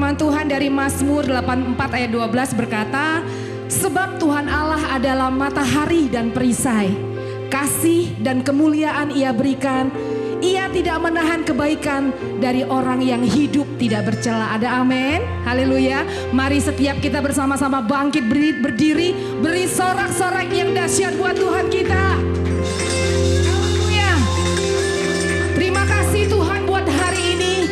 Firman Tuhan dari Mazmur 84 ayat 12 berkata, sebab Tuhan Allah adalah matahari dan perisai, kasih dan kemuliaan Ia berikan. Ia tidak menahan kebaikan dari orang yang hidup tidak bercela. Ada amin? Haleluya. Mari setiap kita bersama-sama bangkit berdiri, beri sorak-sorak yang dahsyat buat Tuhan kita. Haleluya. Terima kasih Tuhan buat hari ini.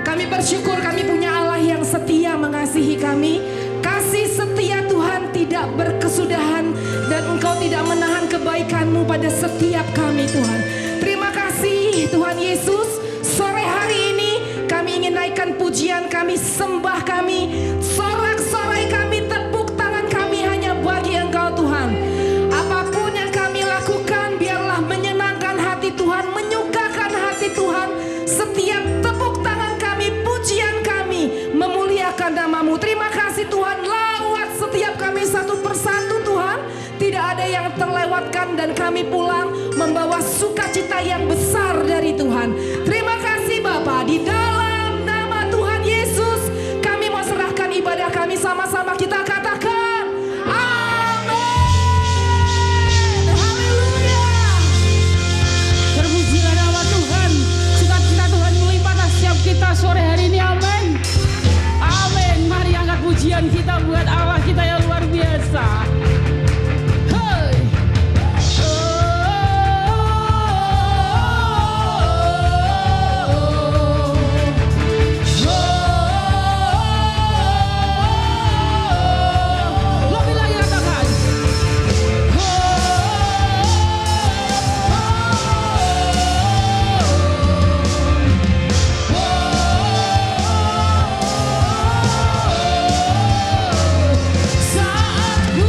Kami bersyukur kami punya Allah yang setia mengasihi kami. Kasih setia Tuhan tidak berkesudahan dan Engkau tidak menahan kebaikan-Mu pada setiap kami Tuhan. Terima kasih Tuhan Yesus. Sore hari ini kami ingin naikkan pujian kami, sembah kami, sorak-sorai kami, tepuk tangan kami hanya bagi Engkau Tuhan. Apapun yang kami lakukan biarlah menyenangkan hati Tuhan, menyukakan hati Tuhan. Setiap tepuk tangan kami, pujian kami memuliakan nama-Mu. Terima kasih Tuhan, lawat setiap kami satu persatu Tuhan. Tidak ada yang terlewatkan dan kami pulang membawa sukacita yang besar dari Tuhan. Terima kasih Bapa, di dalam nama Tuhan Yesus kami mau serahkan ibadah kami, sama-sama kita katakan amin. Haleluya. Terpujilah nama Tuhan. Sukacita Tuhan melimpah atas setiap kita sore hari ini. Amin. Amin. Mari angkat pujian kita buat Allah kita yang luar biasa. Saat ku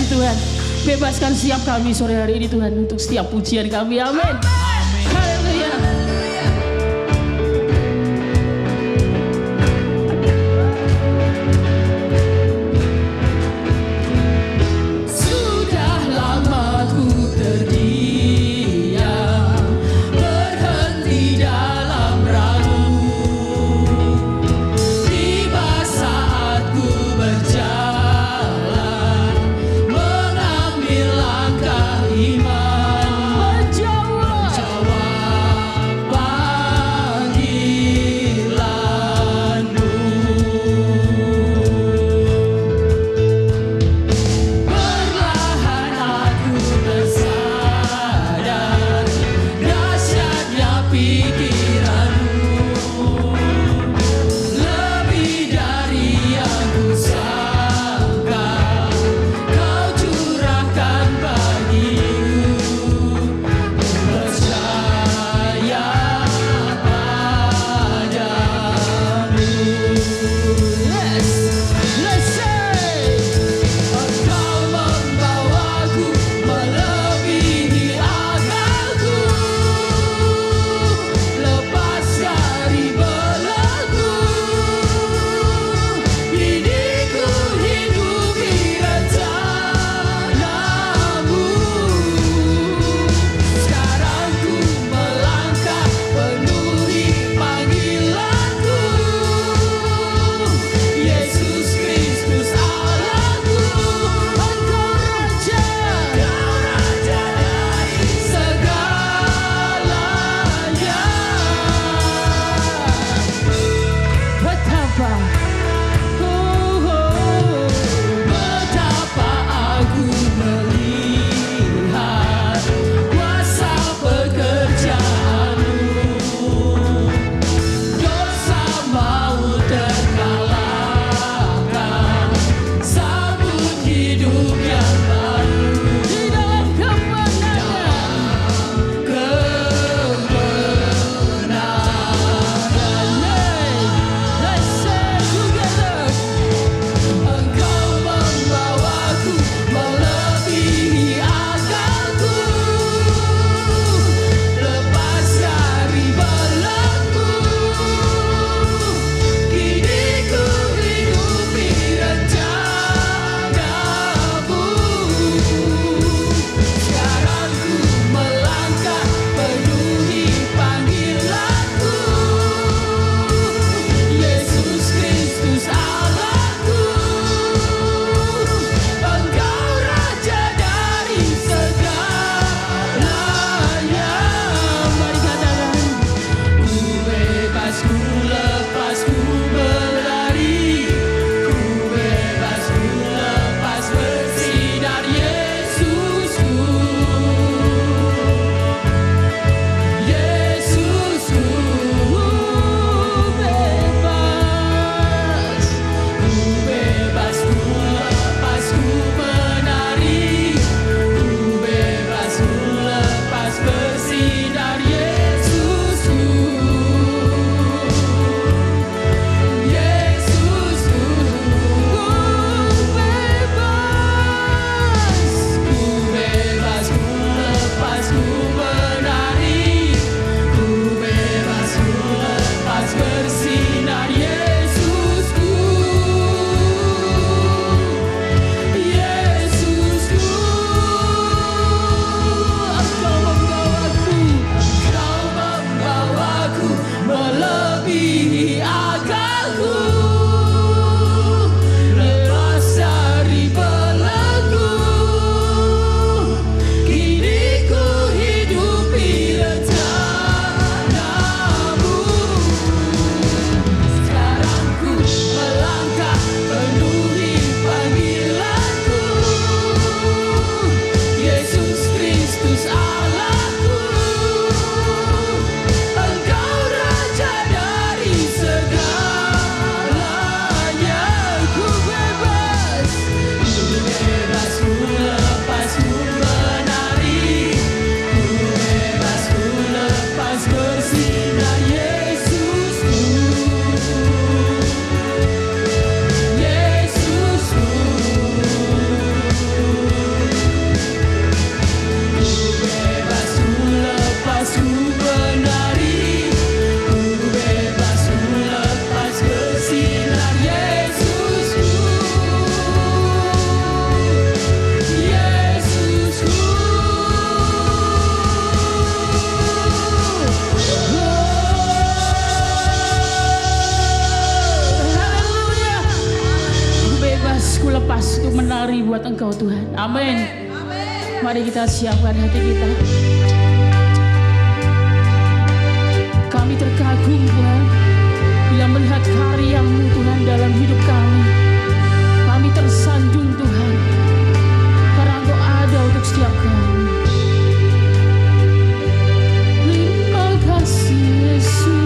Tuhan. Bebaskan setiap kami sore hari ini Tuhan untuk setiap pujian kami. Amin. Haleluya. Sudah lama ku terdiam, berhenti dalam ragu. Tiba saat ku berjalan, mengambil langkah iman. lepas untuk menari buat Engkau Tuhan. Amin. Mari kita siapkan hati kita. Kami terkagum Tuhan bila melihat karya-Mu Tuhan dalam hidup kami. Kami tersanjung Tuhan karena Engkau ada untuk setiap kami. Terima kasih Yesus.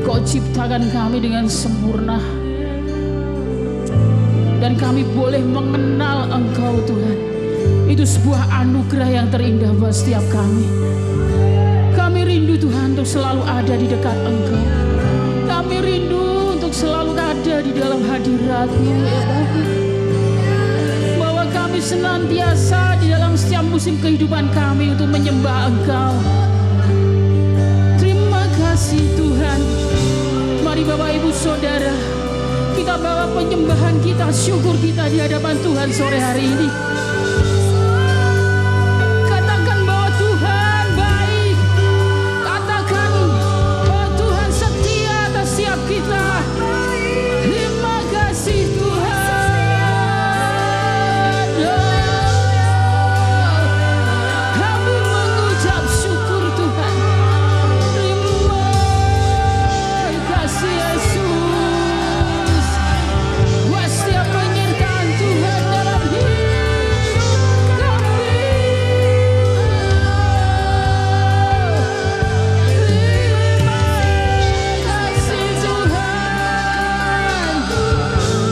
Kau ciptakan kami dengan sempurna. dan kami boleh mengenal Engkau Tuhan. Itu sebuah anugerah yang terindah buat setiap kami. Kami rindu Tuhan untuk selalu ada di dekat Engkau. Kami rindu untuk selalu ada di dalam hadirat-Mu ya Bapa. Bahwa kami senantiasa di dalam setiap musim kehidupan kami untuk menyembah Engkau. Terima kasih Tuhan. Mari Bapak Ibu Saudara, kita bawa penyembahan kita, syukur kita di hadapan Tuhan sore hari ini. Katakan bahwa Tuhan baik. Katakan bahwa Tuhan setia atas setiap kita. Terima kasih Tuhan. Kami mengucap syukur Tuhan. Terima kasih Yesus. Buat setiap penyertaan Tuhan dalam hidup kami. Terima kasih Tuhan.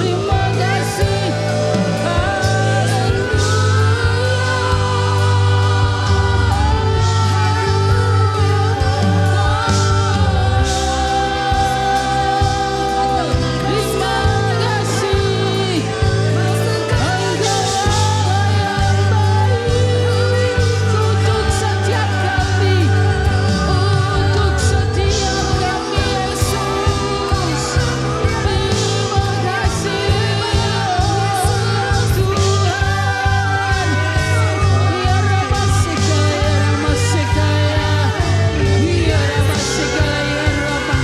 Terima kasih. Terima kasih. Engkau yang baik untuk setiap kami, untuk setiap kami Yesus. Terima kasih Tuhan. Ya Rama Sekaya, Rama Sekaya, ya Rama Sekaya, Rama.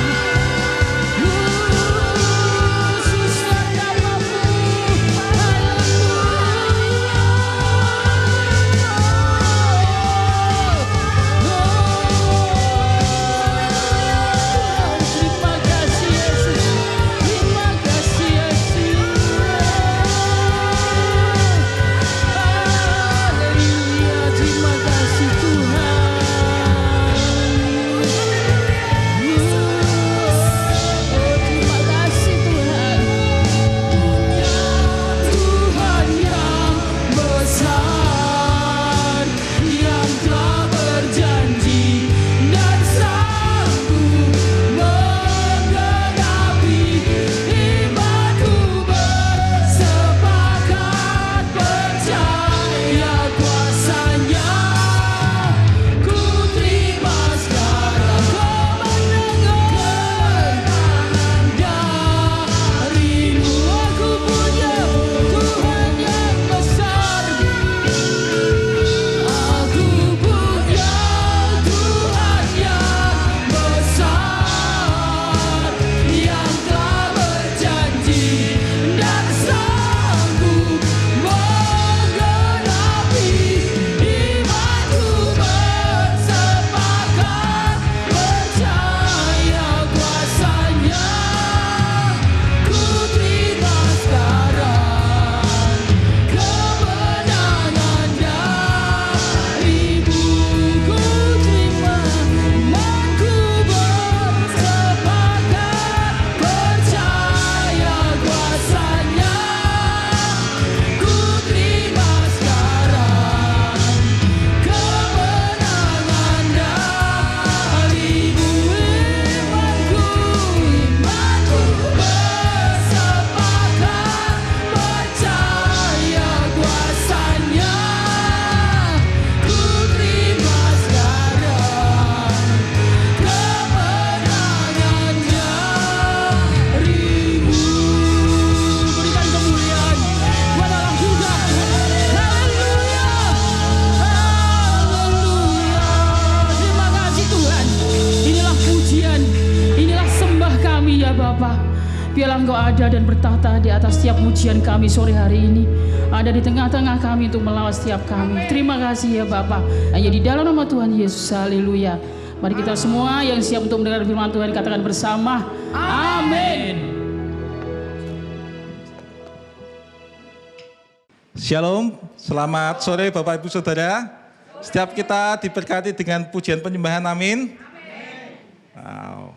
Khususlah namamu, terima kasih Yesus, terima kasih Yesus. Haleluya, terima kasih Tuhan. Terima kasih Tuhan. Tuhan yang besar, yang telah berjanji dan sanggup menggenapi imanku, bersepakat percaya kuasa-Nya. Ku terima sekarang kemenangan darimu. Aku punya Tuhan yang besar. Aku punya Tuhan yang besar, yang telah berjanji dan sanggup menggenapi imanku, bersepakat percaya kuasa-Nya. Ku terima sekarang kemenangan darimu. Ku terima imanku, bersepakat percaya kuasa-Nya. Ku terima sekarang kemenangan darimu. Imanku bersepakat percaya kuasa-Nya. Ku terima sekarang kemenangan darimu. Berikan kemuliaan buat Allah juga. Haleluya, haleluya. Terima kasih Tuhan. Inilah pujian, inilah sembah kami ya Bapa. Biarlah Engkau ada dan bertata di atas setiap pujian kami sore hari ini. Ada di tengah-tengah kami untuk melawat setiap kami. Terima kasih ya Bapa. Hanya di dalam nama Tuhan Yesus. Haleluya. Mari kita semua yang siap untuk mendengar firman Tuhan katakan bersama. Amin. Shalom, selamat sore Bapak Ibu Saudara. Setiap kita diberkati dengan pujian penyembahan, amin. Wow.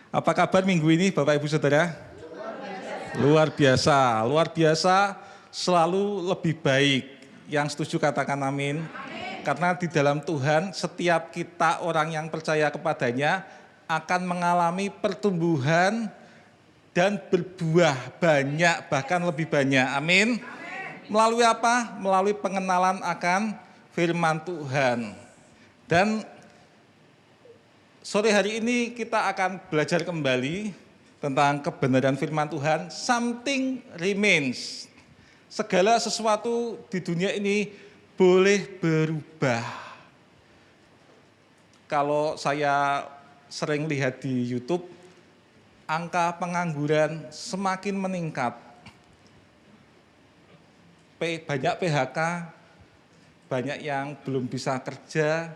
Apa kabar minggu ini Bapak Ibu Saudara? Luar biasa, selalu lebih baik. Yang setuju katakan amin. Karena di dalam Tuhan setiap kita orang yang percaya kepadanya akan mengalami pertumbuhan dan berbuah banyak, bahkan lebih banyak. Amin. Melalui apa? Melalui pengenalan akan firman Tuhan. Dan sore hari ini kita akan belajar kembali tentang kebenaran firman Tuhan. Something remains. Segala sesuatu di dunia ini boleh berubah. Kalau saya sering lihat di YouTube, angka pengangguran semakin meningkat. Banyak PHK, banyak yang belum bisa kerja,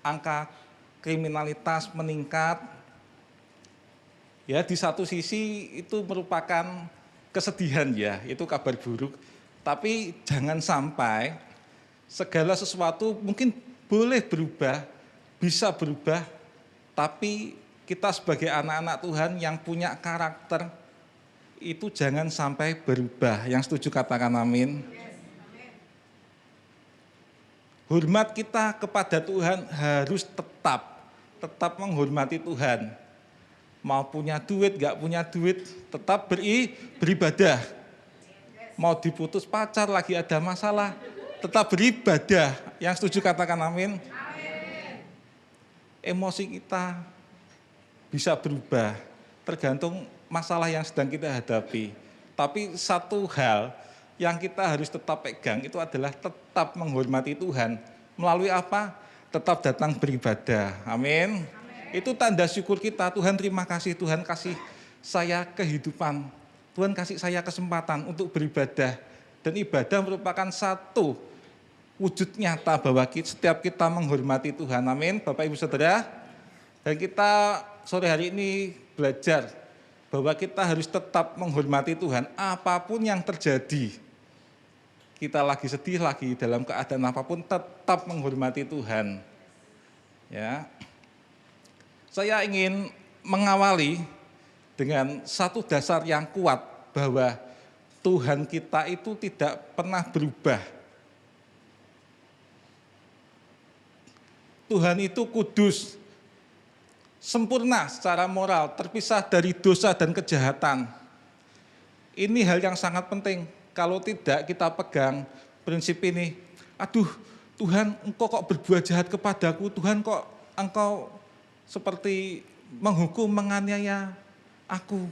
angka kriminalitas meningkat. Ya, di satu sisi itu merupakan kesedihan ya, itu kabar buruk. Tapi jangan sampai segala sesuatu mungkin boleh berubah, bisa berubah, tapi kita sebagai anak-anak Tuhan yang punya karakter, itu jangan sampai berubah. Yang setuju katakan amin. Hormat kita kepada Tuhan harus tetap menghormati Tuhan. Mau punya duit, gak punya duit, tetap beribadah. Mau diputus pacar, lagi ada masalah, tetap beribadah. Yang setuju katakan amin. Emosi kita bisa berubah, tergantung masalah yang sedang kita hadapi. Tapi satu hal yang kita harus tetap pegang itu adalah tetap menghormati Tuhan. Melalui apa? Tetap datang beribadah. Amin. Itu tanda syukur kita. Tuhan terima kasih, Tuhan kasih saya kehidupan. Tuhan kasih saya kesempatan untuk beribadah. Dan ibadah merupakan satu wujud nyata bahwa setiap kita menghormati Tuhan. Amin. Bapak Ibu Saudara. Dan kita sore hari ini belajar bahwa kita harus tetap menghormati Tuhan. Apapun yang terjadi. Kita lagi sedih, lagi dalam keadaan apapun, tetap menghormati Tuhan. Ya. Saya ingin mengawali dengan satu dasar yang kuat bahwa Tuhan kita itu tidak pernah berubah. Tuhan itu kudus, sempurna secara moral, terpisah dari dosa dan kejahatan. Ini hal yang sangat penting. Kalau tidak kita pegang prinsip ini, aduh Tuhan engkau kok berbuat jahat kepadaku, Tuhan kok engkau seperti menghukum, menganiaya aku.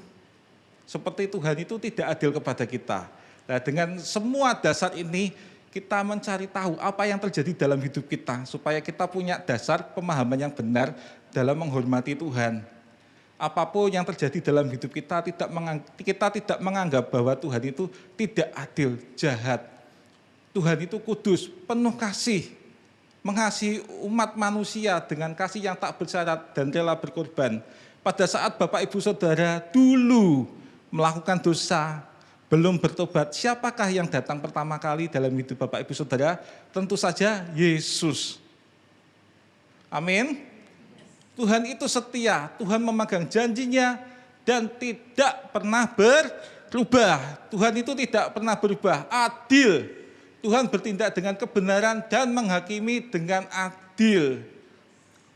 Seperti Tuhan itu tidak adil kepada kita. Nah, dengan semua dasar ini kita mencari tahu apa yang terjadi dalam hidup kita supaya kita punya dasar pemahaman yang benar dalam menghormati Tuhan. Apapun yang terjadi dalam hidup kita tidak menganggap bahwa Tuhan itu tidak adil, jahat. Tuhan itu kudus, penuh kasih, mengasihi umat manusia dengan kasih yang tak bersyarat dan rela berkorban. Pada saat Bapak Ibu Saudara dulu melakukan dosa, belum bertobat, siapakah yang datang pertama kali dalam hidup Bapak Ibu Saudara? Tentu saja Yesus. Amin. Tuhan itu setia, Tuhan memegang janjinya dan tidak pernah berubah. Tuhan itu tidak pernah berubah, adil. Tuhan bertindak dengan kebenaran dan menghakimi dengan adil.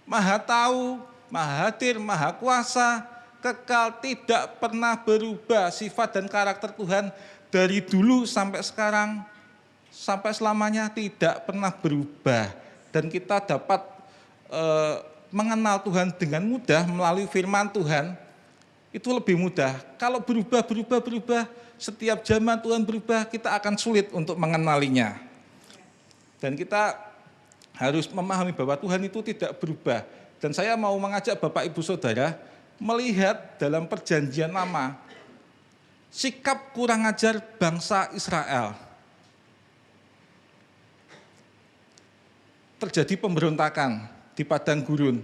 Maha tahu, maha hadir, maha kuasa, kekal, tidak pernah berubah. Sifat dan karakter Tuhan dari dulu sampai sekarang, sampai selamanya tidak pernah berubah. Dan kita dapat mengenal Tuhan dengan mudah melalui firman Tuhan, itu lebih mudah. Kalau berubah, setiap zaman Tuhan berubah, kita akan sulit untuk mengenalinya. Dan kita harus memahami bahwa Tuhan itu tidak berubah. Dan saya mau mengajak Bapak Ibu Saudara melihat dalam perjanjian lama, sikap kurang ajar bangsa Israel. Terjadi pemberontakan di padang gurun,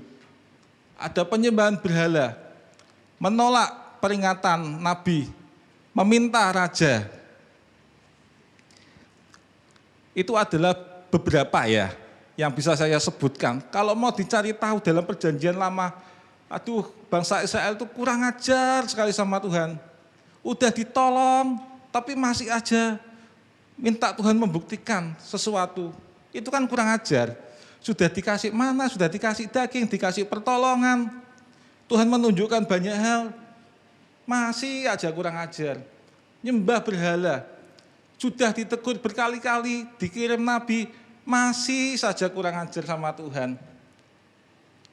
ada penyembahan berhala, menolak peringatan Nabi, meminta raja. Itu adalah beberapa ya yang bisa saya sebutkan. Kalau mau dicari tahu dalam perjanjian lama, aduh bangsa Israel itu kurang ajar sekali sama Tuhan. Udah ditolong, tapi masih aja minta Tuhan membuktikan sesuatu. Itu kan kurang ajar. Sudah dikasih mana, sudah dikasih daging, dikasih pertolongan. Tuhan menunjukkan banyak hal, masih aja kurang ajar. Nyembah berhala, sudah ditegur berkali-kali, dikirim nabi, masih saja kurang ajar sama Tuhan.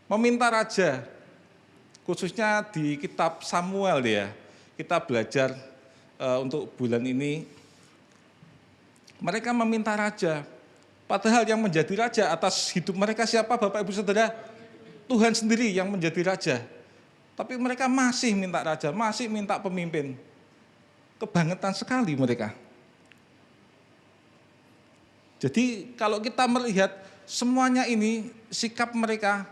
Meminta raja, khususnya di kitab Samuel ya, kita belajar untuk bulan ini, mereka meminta raja. Padahal yang menjadi raja atas hidup mereka siapa Bapak Ibu Saudara? Tuhan sendiri yang menjadi raja. Tapi mereka masih minta raja, masih minta pemimpin. Kebangetan sekali mereka. Jadi kalau kita melihat semuanya ini, sikap mereka,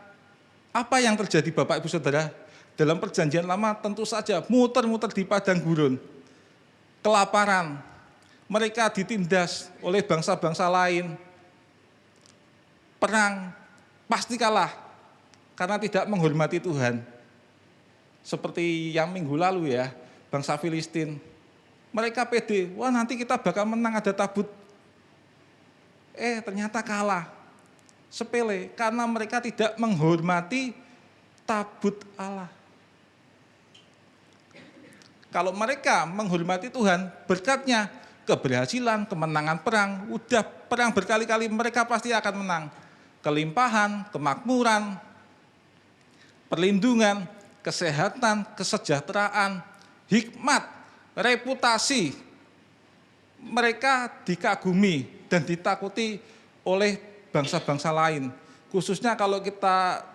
apa yang terjadi Bapak Ibu Saudara? Dalam perjanjian lama tentu saja muter-muter di padang gurun. Kelaparan, mereka ditindas oleh bangsa-bangsa lain. Perang, pasti kalah karena tidak menghormati Tuhan. Seperti yang minggu lalu ya, bangsa Filistin. Mereka pede, wah nanti kita bakal menang, ada tabut. Ternyata kalah. Sepele, karena mereka tidak menghormati tabut Allah. Kalau mereka menghormati Tuhan, berkatnya keberhasilan, kemenangan perang, udah perang berkali-kali mereka pasti akan menang. Kelimpahan, kemakmuran, perlindungan, kesehatan, kesejahteraan, hikmat, reputasi, mereka dikagumi dan ditakuti oleh bangsa-bangsa lain. Khususnya kalau kita,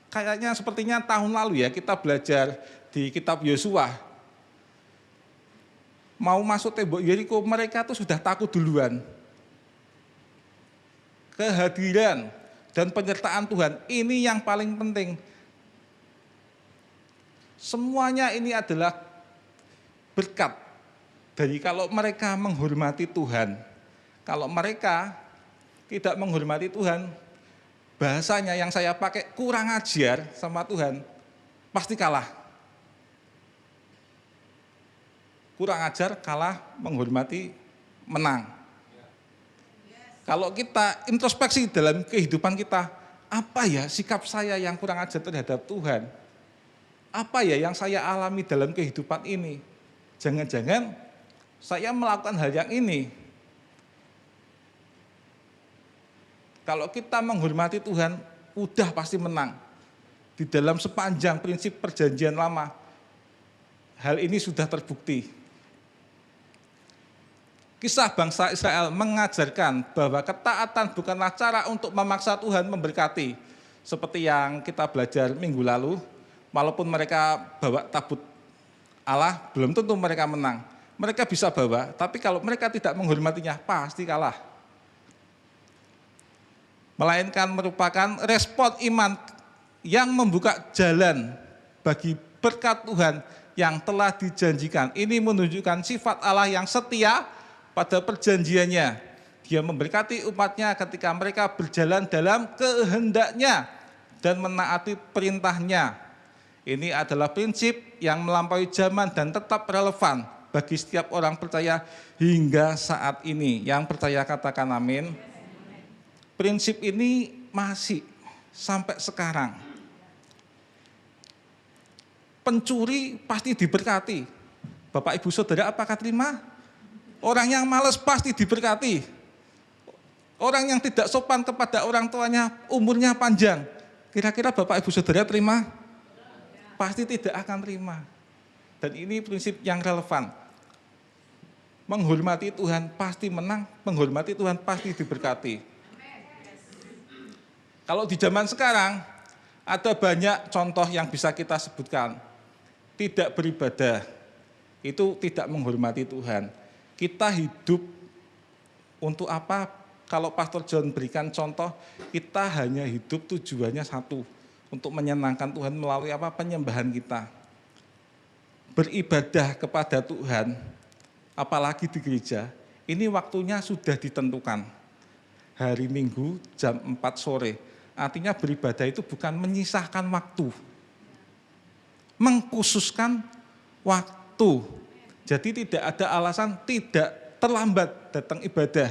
kayaknya sepertinya tahun lalu ya, kita belajar di kitab Yosua. Mau masuk tembok Yeriko, mereka tuh sudah takut duluan. Kehadiran dan penyertaan Tuhan, ini yang paling penting. Semuanya ini adalah berkat dari kalau mereka menghormati Tuhan. Kalau mereka tidak menghormati Tuhan, bahasanya yang saya pakai kurang ajar sama Tuhan, pasti kalah. Kurang ajar, kalah, menghormati, menang. Kalau kita introspeksi dalam kehidupan kita, apa ya sikap saya yang kurang ajar terhadap Tuhan? Apa ya yang saya alami dalam kehidupan ini? Jangan-jangan saya melakukan hal yang ini. Kalau kita menghormati Tuhan, udah pasti menang. Di dalam sepanjang prinsip perjanjian lama, hal ini sudah terbukti. Kisah bangsa Israel mengajarkan bahwa ketaatan bukanlah cara untuk memaksa Tuhan memberkati. Seperti yang kita belajar minggu lalu, walaupun mereka bawa tabut Allah, belum tentu mereka menang. Mereka bisa bawa, tapi kalau mereka tidak menghormatinya, pasti kalah. Melainkan merupakan respon iman yang membuka jalan bagi berkat Tuhan yang telah dijanjikan. Ini menunjukkan sifat Allah yang setia pada perjanjiannya. Dia memberkati umatnya ketika mereka berjalan dalam kehendaknya dan menaati perintahnya. Ini adalah prinsip yang melampaui zaman dan tetap relevan bagi setiap orang percaya hingga saat ini. Yang percaya katakan amin. Prinsip ini masih sampai sekarang. Pencuri pasti diberkati. Bapak Ibu Saudara apakah terima? Orang yang malas pasti diberkati. Orang yang tidak sopan kepada orang tuanya umurnya panjang. Kira-kira Bapak Ibu Saudara terima? Pasti tidak akan terima. Dan ini prinsip yang relevan. Menghormati Tuhan pasti menang, menghormati Tuhan pasti diberkati. Kalau di zaman sekarang, ada banyak contoh yang bisa kita sebutkan. Tidak beribadah, itu tidak menghormati Tuhan. Kita hidup untuk apa? Kalau Pastor John berikan contoh, kita hanya hidup tujuannya satu, untuk menyenangkan Tuhan melalui apa? Penyembahan kita. Beribadah kepada Tuhan, apalagi di gereja, ini waktunya sudah ditentukan. Hari Minggu jam 4 sore. Artinya beribadah itu bukan menyisahkan waktu, mengkhususkan waktu. Jadi tidak ada alasan tidak terlambat datang ibadah.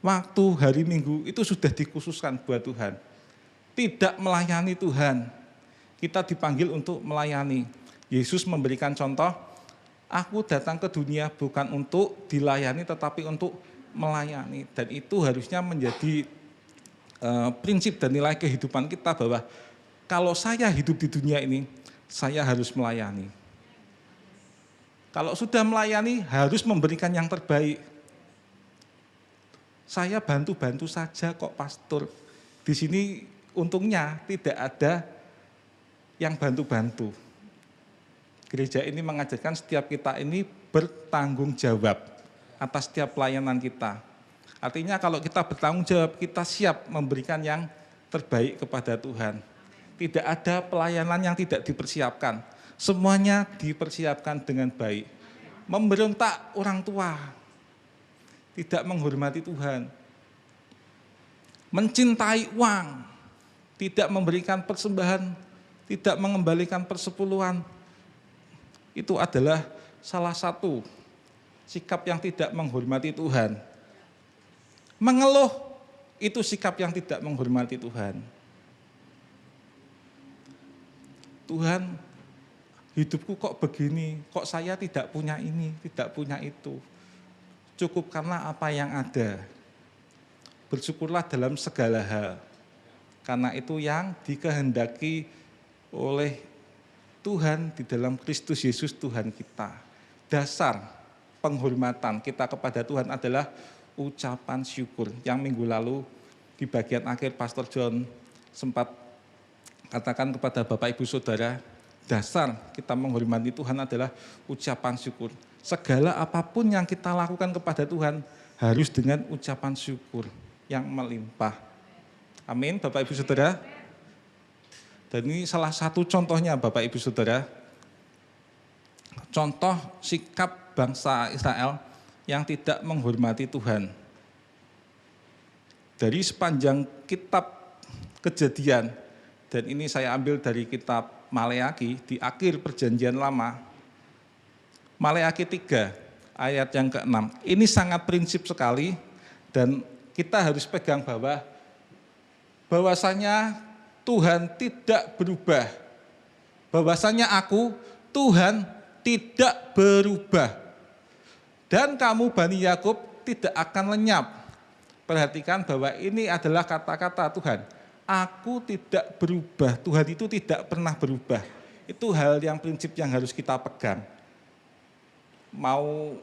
Waktu hari Minggu itu sudah dikhususkan buat Tuhan. Tidak melayani Tuhan. Kita dipanggil untuk melayani. Yesus memberikan contoh, aku datang ke dunia bukan untuk dilayani tetapi untuk melayani. Dan itu harusnya menjadi prinsip dan nilai kehidupan kita bahwa kalau saya hidup di dunia ini, saya harus melayani. Kalau sudah melayani, harus memberikan yang terbaik. Saya bantu-bantu saja kok pastor. Di sini untungnya tidak ada yang bantu-bantu. Gereja ini mengajarkan setiap kita ini bertanggung jawab atas setiap pelayanan kita. Artinya kalau kita bertanggung jawab, kita siap memberikan yang terbaik kepada Tuhan. Tidak ada pelayanan yang tidak dipersiapkan. Semuanya dipersiapkan dengan baik. Memberontak orang tua, tidak menghormati Tuhan. Mencintai uang, tidak memberikan persembahan, tidak mengembalikan persepuluhan. Itu adalah salah satu sikap yang tidak menghormati Tuhan. Mengeluh, itu sikap yang tidak menghormati Tuhan. Tuhan, hidupku kok begini, kok saya tidak punya ini, tidak punya itu. Cukupkanlah apa yang ada. Bersyukurlah dalam segala hal. Karena itu yang dikehendaki oleh Tuhan di dalam Kristus Yesus Tuhan kita. Dasar penghormatan kita kepada Tuhan adalah ucapan syukur. Yang minggu lalu di bagian akhir Pastor John sempat katakan kepada Bapak Ibu Saudara, dasar kita menghormati Tuhan adalah ucapan syukur. Segala apapun yang kita lakukan kepada Tuhan harus dengan ucapan syukur yang melimpah. Amin, Bapak Ibu Saudara. Dan ini salah satu contohnya Bapak Ibu Saudara. Contoh sikap bangsa Israel yang tidak menghormati Tuhan. Dari sepanjang kitab Kejadian, dan ini saya ambil dari kitab Maleaki di akhir perjanjian lama, Maleaki 3 ayat yang ke-6. Ini sangat prinsip sekali dan kita harus pegang bahwasanya Tuhan tidak berubah. Bahwasanya aku, Tuhan tidak berubah. Dan kamu Bani Yakub tidak akan lenyap. Perhatikan bahwa ini adalah kata-kata Tuhan. Aku tidak berubah, Tuhan itu tidak pernah berubah. Itu hal yang prinsip yang harus kita pegang. Mau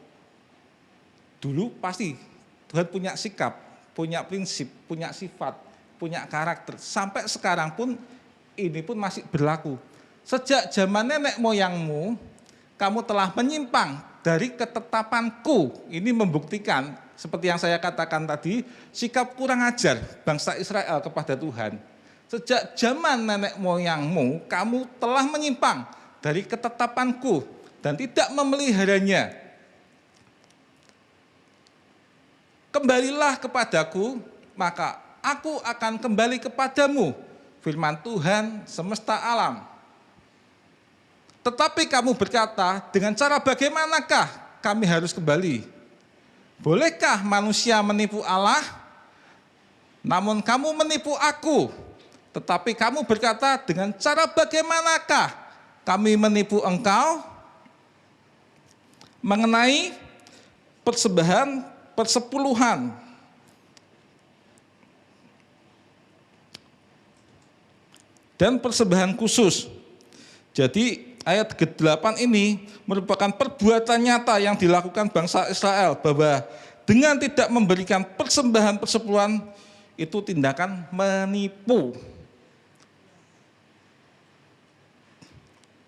dulu pasti Tuhan punya sikap, punya prinsip, punya sifat, punya karakter. Sampai sekarang pun ini pun masih berlaku. Sejak zaman nenek moyangmu, kamu telah menyimpang dari ketetapanku. Ini membuktikan, seperti yang saya katakan tadi, sikap kurang ajar bangsa Israel kepada Tuhan. Sejak zaman nenek moyangmu, kamu telah menyimpang dari ketetapanku dan tidak memeliharanya. Kembalilah kepadaku, maka aku akan kembali kepadamu, firman Tuhan semesta alam. Tetapi kamu berkata, dengan cara bagaimanakah kami harus kembali? Bolehkah manusia menipu Allah? Namun kamu menipu aku. Tetapi kamu berkata, dengan cara bagaimanakah kami menipu engkau? Mengenai persembahan persepuluhan. Dan persembahan khusus. Jadi ayat ke-8 ini merupakan perbuatan nyata yang dilakukan bangsa Israel, bahwa dengan tidak memberikan persembahan persepuluhan itu tindakan menipu.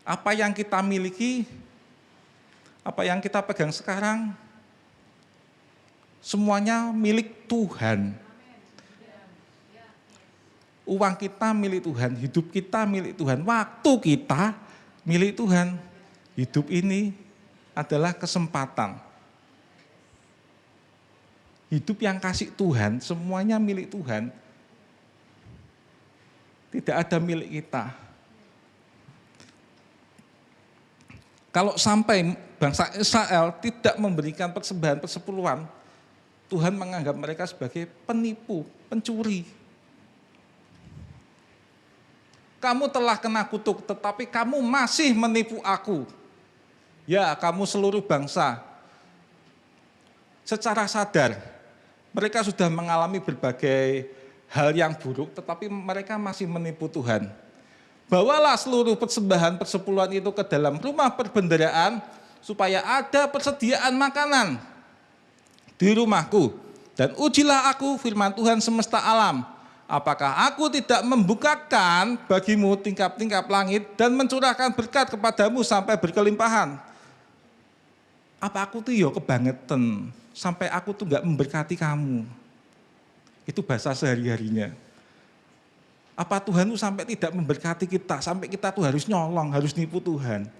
Apa yang kita miliki, apa yang kita pegang sekarang, semuanya milik Tuhan. Uang kita milik Tuhan, hidup kita milik Tuhan, waktu kita milik Tuhan. Hidup ini adalah kesempatan. Hidup yang kasih Tuhan, semuanya milik Tuhan. Tidak ada milik kita. Kalau sampai bangsa Israel tidak memberikan persembahan persepuluhan, Tuhan menganggap mereka sebagai penipu, pencuri. Kamu telah kena kutuk, tetapi kamu masih menipu aku. Ya, kamu seluruh bangsa. Secara sadar, mereka sudah mengalami berbagai hal yang buruk, tetapi mereka masih menipu Tuhan. Bawalah seluruh persembahan persepuluhan itu ke dalam rumah perbendaharaan, supaya ada persediaan makanan di rumahku. Dan ujilah aku, firman Tuhan semesta alam, apakah aku tidak membukakan bagimu tingkap-tingkap langit dan mencurahkan berkat kepadamu sampai berkelimpahan? Apa aku tuh ya kebangetan, sampai aku tuh gak memberkati kamu? Itu bahasa sehari-harinya. Apa Tuhan tuh sampai tidak memberkati kita, sampai kita tuh harus nyolong, harus nipu Tuhan?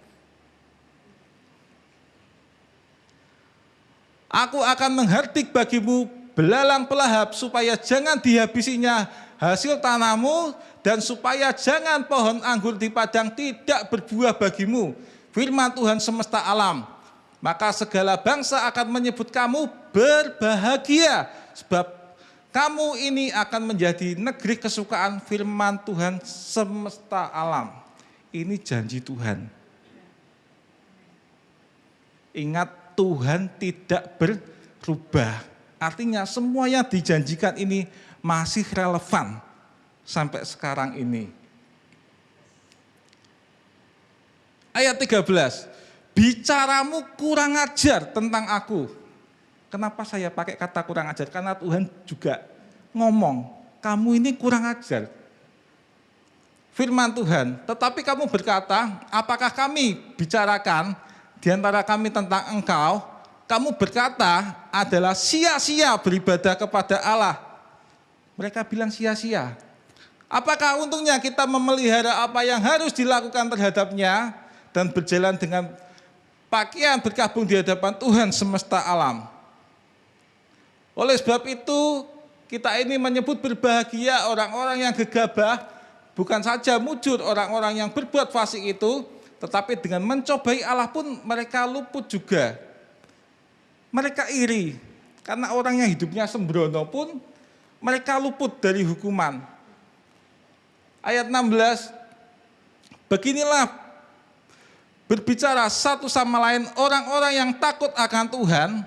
Aku akan menghardik bagimu belalang pelahap, supaya jangan dihabisinya hasil tanahmu, dan supaya jangan pohon anggur di padang tidak berbuah bagimu. Firman Tuhan semesta alam. Maka segala bangsa akan menyebut kamu berbahagia, sebab kamu ini akan menjadi negeri kesukaan, firman Tuhan semesta alam. Ini janji Tuhan. Ingat, Tuhan tidak berubah. Artinya semua yang dijanjikan ini masih relevan sampai sekarang ini. Ayat 13, bicaramu kurang ajar tentang aku. Kenapa saya pakai kata kurang ajar? Karena Tuhan juga ngomong, kamu ini kurang ajar. Firman Tuhan, tetapi kamu berkata, apakah kami bicarakan di antara kami tentang engkau? Kamu berkata adalah sia-sia beribadah kepada Allah. Mereka bilang sia-sia. Apakah untungnya kita memelihara apa yang harus dilakukan terhadapnya dan berjalan dengan pakaian berkabung di hadapan Tuhan semesta alam? Oleh sebab itu, kita ini menyebut berbahagia orang-orang yang gegabah, bukan saja mujur orang-orang yang berbuat fasik itu, tetapi dengan mencobai Allah pun mereka luput juga. Mereka iri, karena orang yang hidupnya sembrono pun mereka luput dari hukuman. Ayat 16, beginilah berbicara satu sama lain orang-orang yang takut akan Tuhan.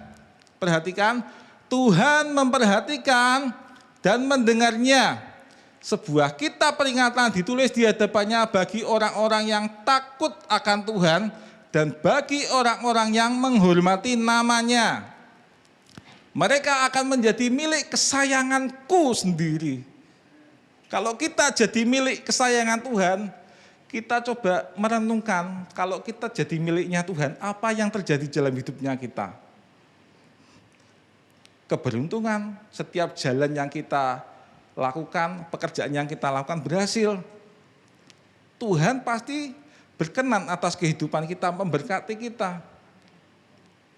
Perhatikan, Tuhan memperhatikan dan mendengarnya. Sebuah kitab peringatan ditulis di hadapannya bagi orang-orang yang takut akan Tuhan dan bagi orang-orang yang menghormati namanya. Mereka akan menjadi milik kesayanganku sendiri. Kalau kita jadi milik kesayangan Tuhan, kita coba merenungkan, kalau kita jadi miliknya Tuhan, apa yang terjadi dalam hidupnya kita? Keberuntungan, setiap jalan yang kita lakukan, pekerjaan yang kita lakukan berhasil. Tuhan pasti berkenan atas kehidupan kita, memberkati kita.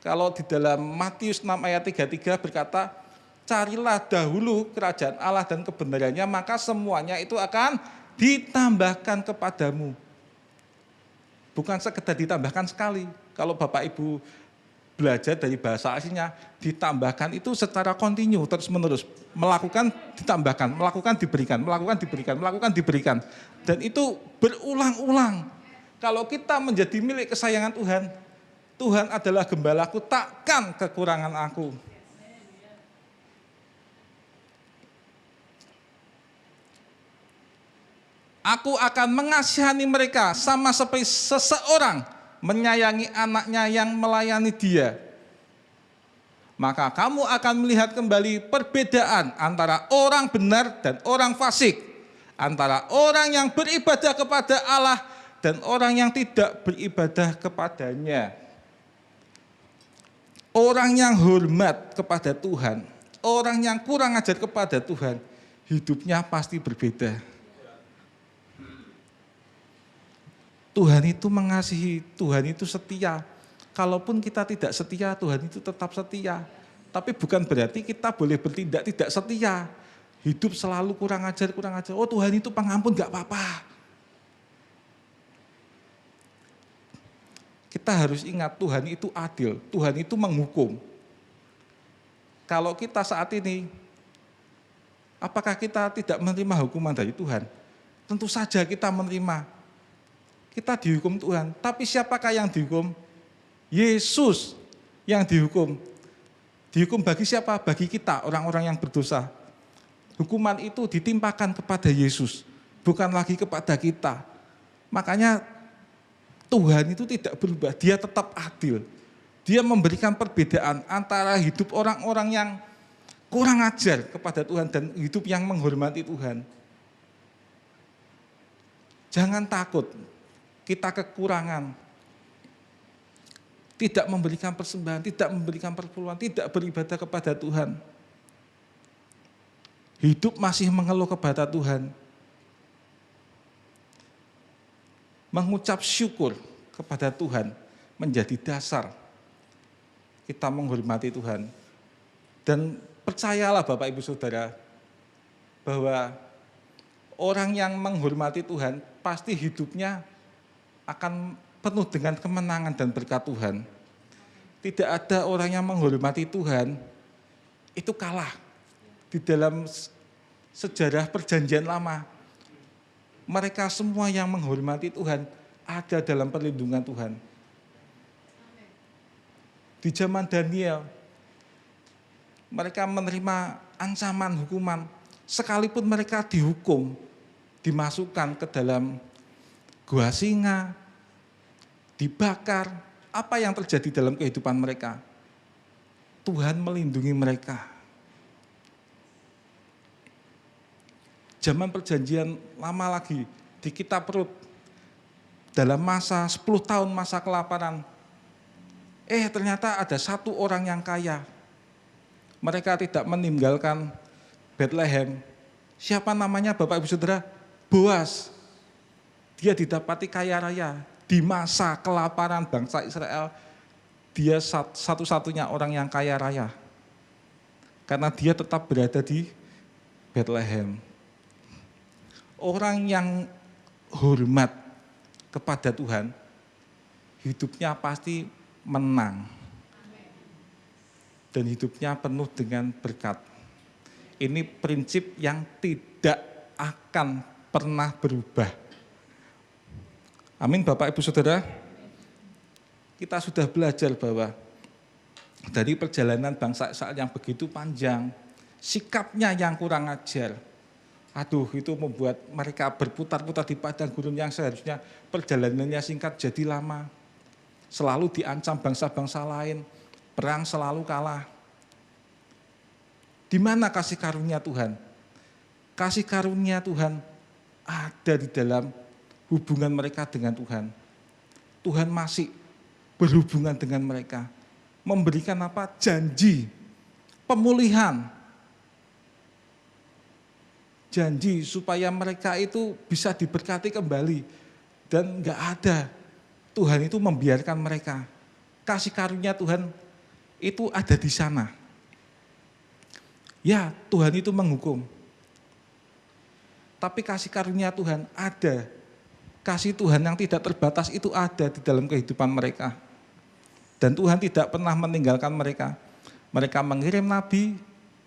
Kalau di dalam Matius 6 ayat 33 berkata, carilah dahulu kerajaan Allah dan kebenarannya, maka semuanya itu akan ditambahkan kepadamu. Bukan sekedar ditambahkan sekali. Kalau Bapak Ibu belajar dari bahasa aslinya, ditambahkan itu secara kontinu, terus menerus. Melakukan, ditambahkan, melakukan, diberikan, melakukan, diberikan, melakukan, diberikan. Dan itu berulang-ulang. Kalau kita menjadi milik kesayangan Tuhan, Tuhan adalah gembalaku, takkan kekurangan aku. Aku akan mengasihani mereka sama seperti seseorang menyayangi anaknya yang melayani dia. Maka kamu akan melihat kembali perbedaan antara orang benar dan orang fasik, antara orang yang beribadah kepada Allah dan orang yang tidak beribadah kepadanya. Orang yang hormat kepada Tuhan, orang yang kurang ajar kepada Tuhan, hidupnya pasti berbeda. Tuhan itu mengasihi, Tuhan itu setia. Kalaupun kita tidak setia, Tuhan itu tetap setia. Tapi bukan berarti kita boleh bertindak tidak setia. Hidup selalu kurang ajar, kurang ajar. Oh Tuhan itu pengampun, gak apa-apa. kita harus ingat Tuhan itu adil, Tuhan itu menghukum. Kalau kita saat ini, apakah kita tidak menerima hukuman dari Tuhan? Tentu saja kita menerima. Kita dihukum Tuhan, tapi siapakah yang dihukum? Yesus yang dihukum. Dihukum bagi siapa? Bagi kita, orang-orang yang berdosa. Hukuman itu ditimpakan kepada Yesus, bukan lagi kepada kita. Makanya Tuhan itu tidak berubah, Dia tetap adil. Dia memberikan perbedaan antara hidup orang-orang yang kurang ajar kepada Tuhan dan hidup yang menghormati Tuhan. Jangan takut, kita kekurangan. Tidak memberikan persembahan, tidak memberikan perpuluhan, tidak beribadah kepada Tuhan. Hidup masih mengeluh kepada Tuhan. Mengucap syukur kepada Tuhan menjadi dasar kita menghormati Tuhan. Dan percayalah Bapak Ibu Saudara, bahwa orang yang menghormati Tuhan pasti hidupnya akan penuh dengan kemenangan dan berkat Tuhan. Tidak ada orang yang menghormati Tuhan itu kalah. Di dalam sejarah perjanjian lama, mereka semua yang menghormati Tuhan ada dalam perlindungan Tuhan. Di zaman Daniel, mereka menerima ancaman hukuman, sekalipun mereka dihukum, dimasukkan ke dalam gua singa, dibakar. Apa yang terjadi dalam kehidupan mereka? Tuhan melindungi mereka. Zaman perjanjian lama lagi, di kitab Rut, dalam masa 10 tahun masa kelaparan, ternyata ada satu orang yang kaya. Mereka tidak meninggalkan Bethlehem. Siapa namanya Bapak Ibu Saudara? Boas. Dia didapati kaya raya. Di masa kelaparan bangsa Israel, dia satu-satunya orang yang kaya raya. Karena dia tetap berada di Bethlehem. Orang yang hormat kepada Tuhan, hidupnya pasti menang. Dan hidupnya penuh dengan berkat. Ini prinsip yang tidak akan pernah berubah. Amin Bapak Ibu Saudara. Kita sudah belajar bahwa dari perjalanan bangsa Israel yang begitu panjang, sikapnya yang kurang ajar, itu membuat mereka berputar-putar di padang gurun yang seharusnya perjalanannya singkat jadi lama. Selalu diancam bangsa-bangsa lain, perang selalu kalah. Di mana kasih karunia Tuhan? Kasih karunia Tuhan ada di dalam hubungan mereka dengan Tuhan. Tuhan masih berhubungan dengan mereka. Memberikan apa? Janji, pemulihan. Janji supaya mereka itu bisa diberkati kembali. Dan enggak ada. Tuhan itu membiarkan mereka. Kasih karunia Tuhan itu ada di sana. Ya, Tuhan itu menghukum. Tapi kasih karunia Tuhan ada. Kasih Tuhan yang tidak terbatas itu ada di dalam kehidupan mereka. Dan Tuhan tidak pernah meninggalkan mereka. Mereka mengirim nabi,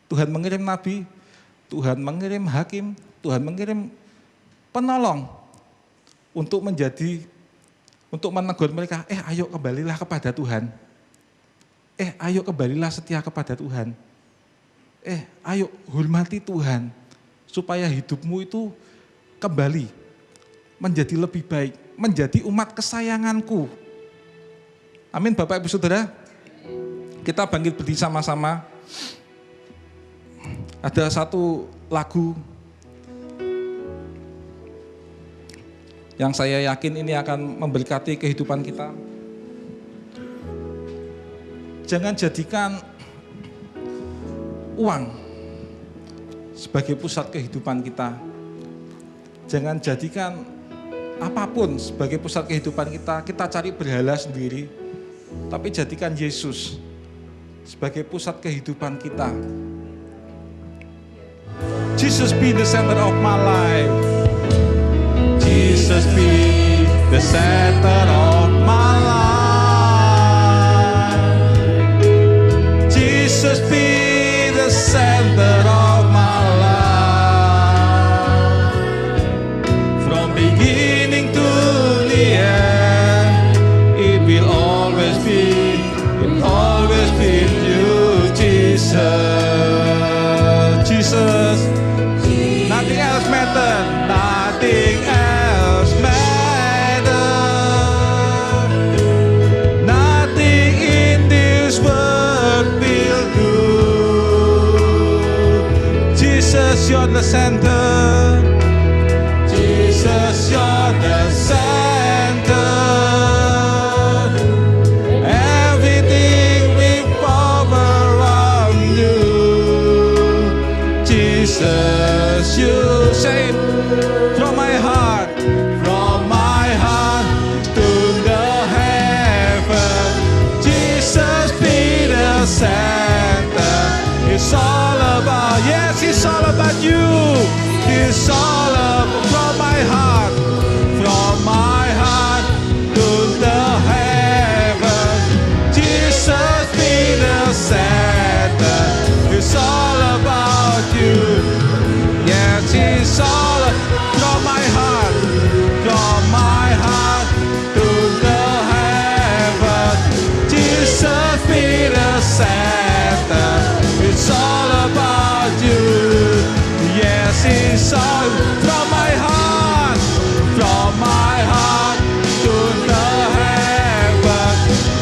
Tuhan mengirim nabi, Tuhan mengirim hakim, Tuhan mengirim penolong untuk menegur mereka, ayo kembalilah kepada Tuhan. Ayo kembalilah setia kepada Tuhan. Ayo hormati Tuhan, supaya hidupmu itu kembali menjadi lebih baik, menjadi umat kesayanganku. Amin Bapak Ibu Saudara. Kita bangkit berdiri sama-sama. Ada satu lagu yang saya yakin ini akan memberkati kehidupan kita. Jangan jadikan uang sebagai pusat kehidupan kita. Jangan jadikan apapun sebagai pusat kehidupan kita. Kita cari berhala sendiri, tapi jadikan Yesus sebagai pusat kehidupan kita. Jesus be the center of my life. Jesus be the center of my life. Jesus be the center of my life. From beginning to the end, it will always be you, Jesus. Jesus, nothing else matters. Nothing else matters. Nothing in this world will do. Jesus, you're the center. Jesus, you're the center. Everything revolves around you. Jesus, you say it from my heart to the heaven. Jesus be the center. It's all about, yes, it's all about you. It's all about from my heart to the heaven. Jesus be the center. It's all about you. Yes, it's all from my heart to the heaven. Jesus be the center. It's all about you. Yes, it's all from my heart to the heaven.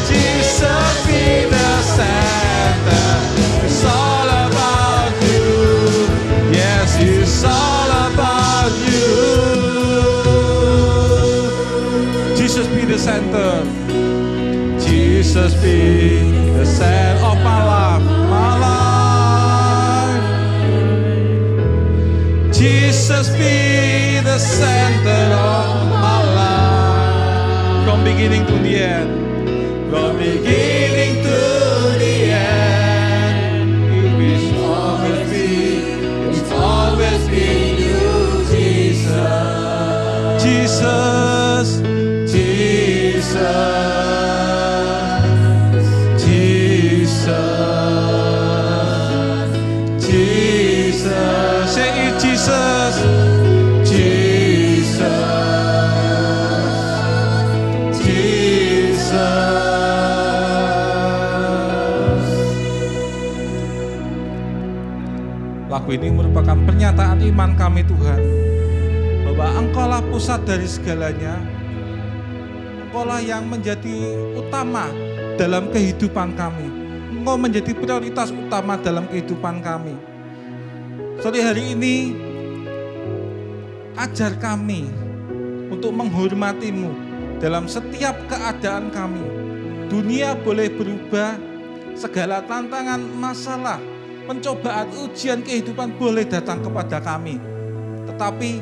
Jesus be the center. It's all about you. Yes, it's all about you. Jesus be the center. Jesus be the center of my life. Jesus be the center of my life. From beginning to the end. From beginning to the end. It will always be you, Jesus. Jesus. Say it, Jesus. Lagu ini merupakan pernyataan iman kami, Tuhan, bahwa Engkaulah pusat dari segalanya. Engkaulah yang menjadi utama dalam kehidupan kami. Engkau menjadi prioritas utama dalam kehidupan kami. Sore hari ini, ajar kami untuk menghormati-Mu dalam setiap keadaan kami. Dunia boleh berubah, segala tantangan, masalah, pencobaan, ujian kehidupan boleh datang kepada kami. Tetapi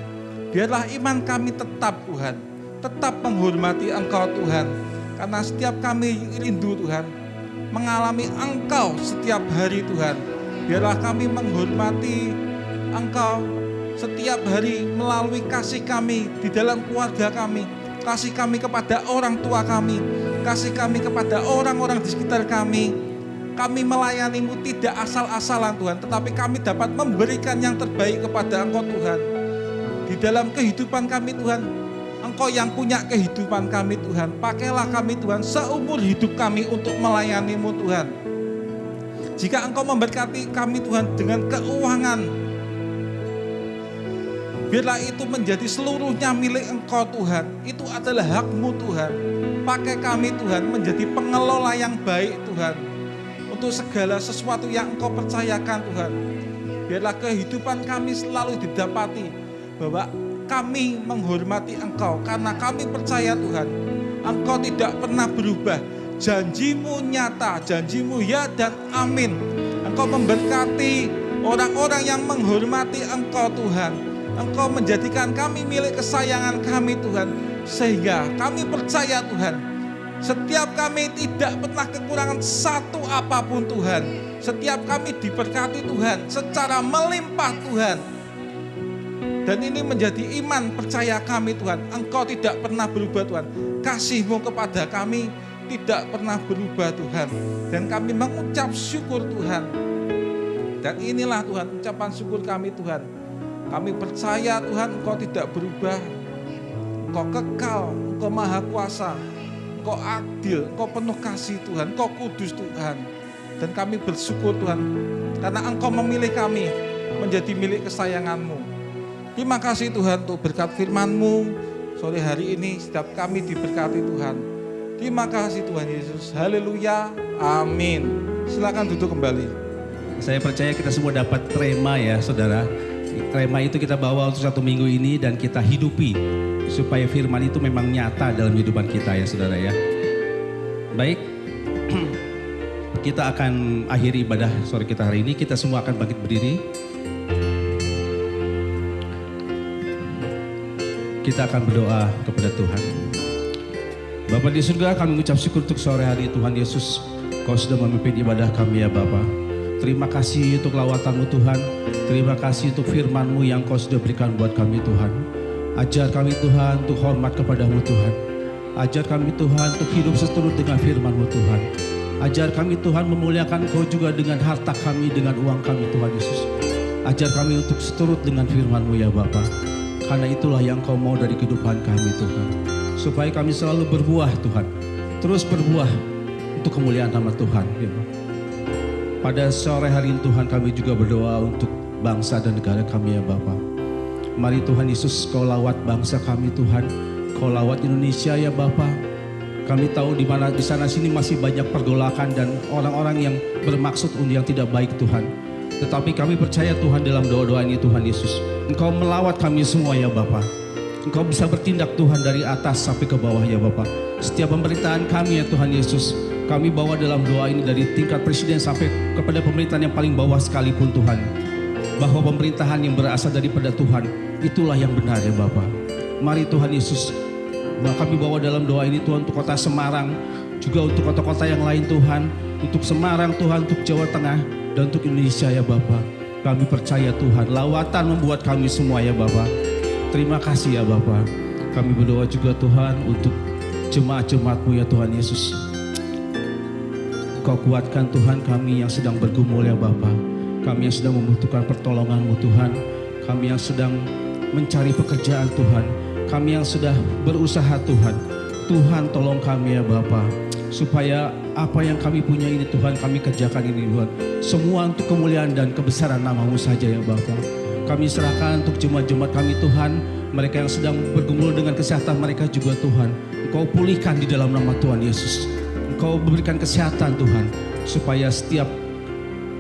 biarlah iman kami tetap, Tuhan, tetap menghormati Engkau, Tuhan. Karena setiap kami rindu, Tuhan, mengalami Engkau setiap hari, Tuhan. Biarlah kami menghormati Engkau setiap hari melalui kasih kami di dalam keluarga kami, kasih kami kepada orang tua kami, kasih kami kepada orang-orang di sekitar kami. Kami melayani-Mu tidak asal-asalan, Tuhan, tetapi kami dapat memberikan yang terbaik kepada Engkau, Tuhan. Di dalam kehidupan kami, Tuhan, Engkau yang punya kehidupan kami, Tuhan. Pakailah kami, Tuhan, seumur hidup kami untuk melayani-Mu, Tuhan. Jika Engkau memberkati kami, Tuhan, dengan keuangan, biarlah itu menjadi seluruhnya milik Engkau, Tuhan. Itu adalah hak-Mu, Tuhan. Pakai kami, Tuhan, menjadi pengelola yang baik, Tuhan, untuk segala sesuatu yang Engkau percayakan, Tuhan. Biarlah kehidupan kami selalu didapati bahwa kami menghormati Engkau, karena kami percaya, Tuhan, Engkau tidak pernah berubah. Janji-Mu nyata, janji-Mu ya dan amin. Engkau memberkati orang-orang yang menghormati Engkau, Tuhan. Engkau menjadikan kami milik kesayangan kami, Tuhan. Sehingga kami percaya, Tuhan, setiap kami tidak pernah kekurangan satu apapun, Tuhan. Setiap kami diberkati, Tuhan, secara melimpah, Tuhan. Dan ini menjadi iman percaya kami, Tuhan. Engkau tidak pernah berubah, Tuhan. Kasih-Mu kepada kami tidak pernah berubah Tuhan. Dan kami mengucap syukur Tuhan. Dan inilah Tuhan ucapan syukur kami Tuhan. Kami percaya Tuhan Engkau tidak berubah. Engkau kekal, Engkau maha kuasa, Engkau adil, Engkau penuh kasih Tuhan, Engkau kudus Tuhan. Dan kami bersyukur Tuhan, karena Engkau memilih kami menjadi milik kesayangan-Mu. Terima kasih Tuhan untuk berkat firman-Mu sore hari ini, setiap kami diberkati Tuhan. Terima kasih Tuhan Yesus, haleluya, amin. Silakan duduk kembali. Saya percaya kita semua dapat rema ya saudara. Rema itu kita bawa untuk 1 minggu ini dan kita hidupi. Supaya firman itu memang nyata dalam kehidupan kita ya saudara ya. Baik, kita akan akhiri ibadah sore kita hari ini. Kita semua akan bangkit berdiri. Kita akan berdoa kepada Tuhan. Bapa di surga, kami mengucap syukur untuk sore hari Tuhan Yesus. Kau sudah memimpin ibadah kami ya Bapa. Terima kasih untuk lawatan-Mu Tuhan. Terima kasih untuk firman-Mu yang Kau sudah berikan buat kami Tuhan. Ajar kami Tuhan untuk hormat kepada-Mu Tuhan. Ajar kami Tuhan untuk hidup seturut dengan firman-Mu Tuhan. Ajar kami Tuhan memuliakan Kau juga dengan harta kami, dengan uang kami Tuhan Yesus. Ajar kami untuk seturut dengan firman-Mu ya Bapa. Karena itulah yang Kau mau dari kehidupan kami Tuhan. Supaya kami selalu berbuah Tuhan. Terus berbuah untuk kemuliaan nama Tuhan ya. Pada sore hari ini Tuhan kami juga berdoa untuk bangsa dan negara kami ya Bapa. Mari Tuhan Yesus Kau lawat bangsa kami Tuhan. Kau lawat Indonesia ya Bapa. Kami tahu di mana di sana sini masih banyak pergolakan dan orang-orang yang bermaksud untuk yang tidak baik Tuhan. Tetapi kami percaya Tuhan dalam doa-doa ini Tuhan Yesus. Engkau melawat kami semua ya Bapa. Engkau bisa bertindak Tuhan dari atas sampai ke bawah ya Bapa. Setiap pemerintahan kami ya Tuhan Yesus. Kami bawa dalam doa ini dari tingkat presiden sampai kepada pemerintahan yang paling bawah sekalipun Tuhan. Bahwa pemerintahan yang berasal daripada Tuhan, itulah yang benar ya Bapa. Mari Tuhan Yesus, kami bawa dalam doa ini Tuhan untuk kota Semarang, juga untuk kota-kota yang lain Tuhan. Untuk Semarang Tuhan, untuk Jawa Tengah, dan untuk Indonesia ya Bapa. Kami percaya Tuhan, lawatan membuat kami semua ya Bapa. Terima kasih ya Bapa. Kami berdoa juga Tuhan untuk jemaat-jemaat-Mu ya Tuhan Yesus. Kau kuatkan Tuhan kami yang sedang bergumul ya Bapa. Kami yang sedang membutuhkan pertolongan-Mu Tuhan. Kami yang sedang mencari pekerjaan Tuhan. Kami yang sudah berusaha Tuhan. Tuhan tolong kami ya Bapa. Supaya apa yang kami punya ini Tuhan kami kerjakan ini Tuhan. Semua untuk kemuliaan dan kebesaran nama-Mu saja ya Bapa. Kami serahkan untuk jemaat-jemaat kami Tuhan. Mereka yang sedang bergumul dengan kesehatan mereka juga Tuhan. Engkau pulihkan di dalam nama Tuhan Yesus. Engkau berikan kesehatan Tuhan. Supaya setiap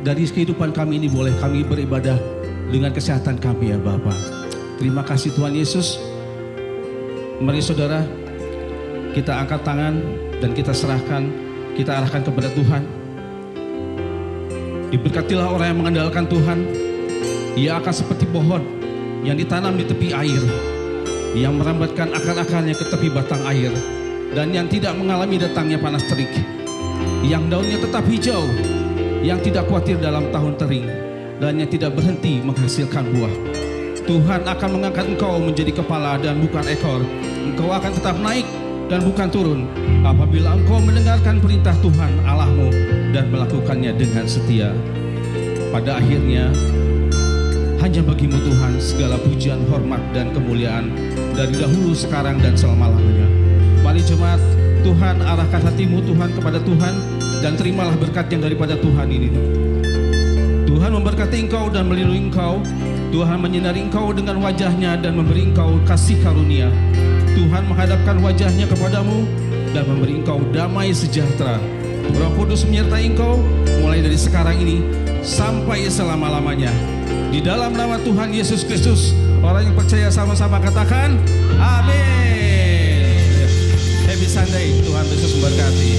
dari kehidupan kami ini boleh kami beribadah dengan kesehatan kami ya Bapa. Terima kasih Tuhan Yesus. Mari saudara, kita angkat tangan dan kita serahkan, kita arahkan kepada Tuhan. Diberkatilah orang yang mengandalkan Tuhan. Ia akan seperti pohon yang ditanam di tepi air, yang merambatkan akar-akarnya ke tepi batang air, dan yang tidak mengalami datangnya panas terik, yang daunnya tetap hijau, yang tidak khawatir dalam tahun tering, dan yang tidak berhenti menghasilkan buah. Tuhan akan mengangkat engkau menjadi kepala dan bukan ekor. Engkau akan tetap naik dan bukan turun apabila engkau mendengarkan perintah Tuhan Allahmu dan melakukannya dengan setia. Pada akhirnya hanya bagimu Tuhan segala pujian, hormat dan kemuliaan dari dahulu, sekarang dan selama-lamanya. Mari jemaat, Tuhan arahkan hatimu Tuhan kepada Tuhan dan terimalah berkat yang daripada Tuhan ini. Tuhan memberkati engkau dan melindungi engkau. Tuhan menyinari engkau dengan wajahnya dan memberi engkau kasih karunia. Tuhan menghadapkan wajahnya kepadamu dan memberi engkau damai sejahtera. Roh Kudus menyertai engkau mulai dari sekarang ini sampai selama-lamanya. Di dalam nama Tuhan Yesus Kristus, orang yang percaya sama-sama katakan amin. Happy Sunday, Tuhan Yesus memberkati.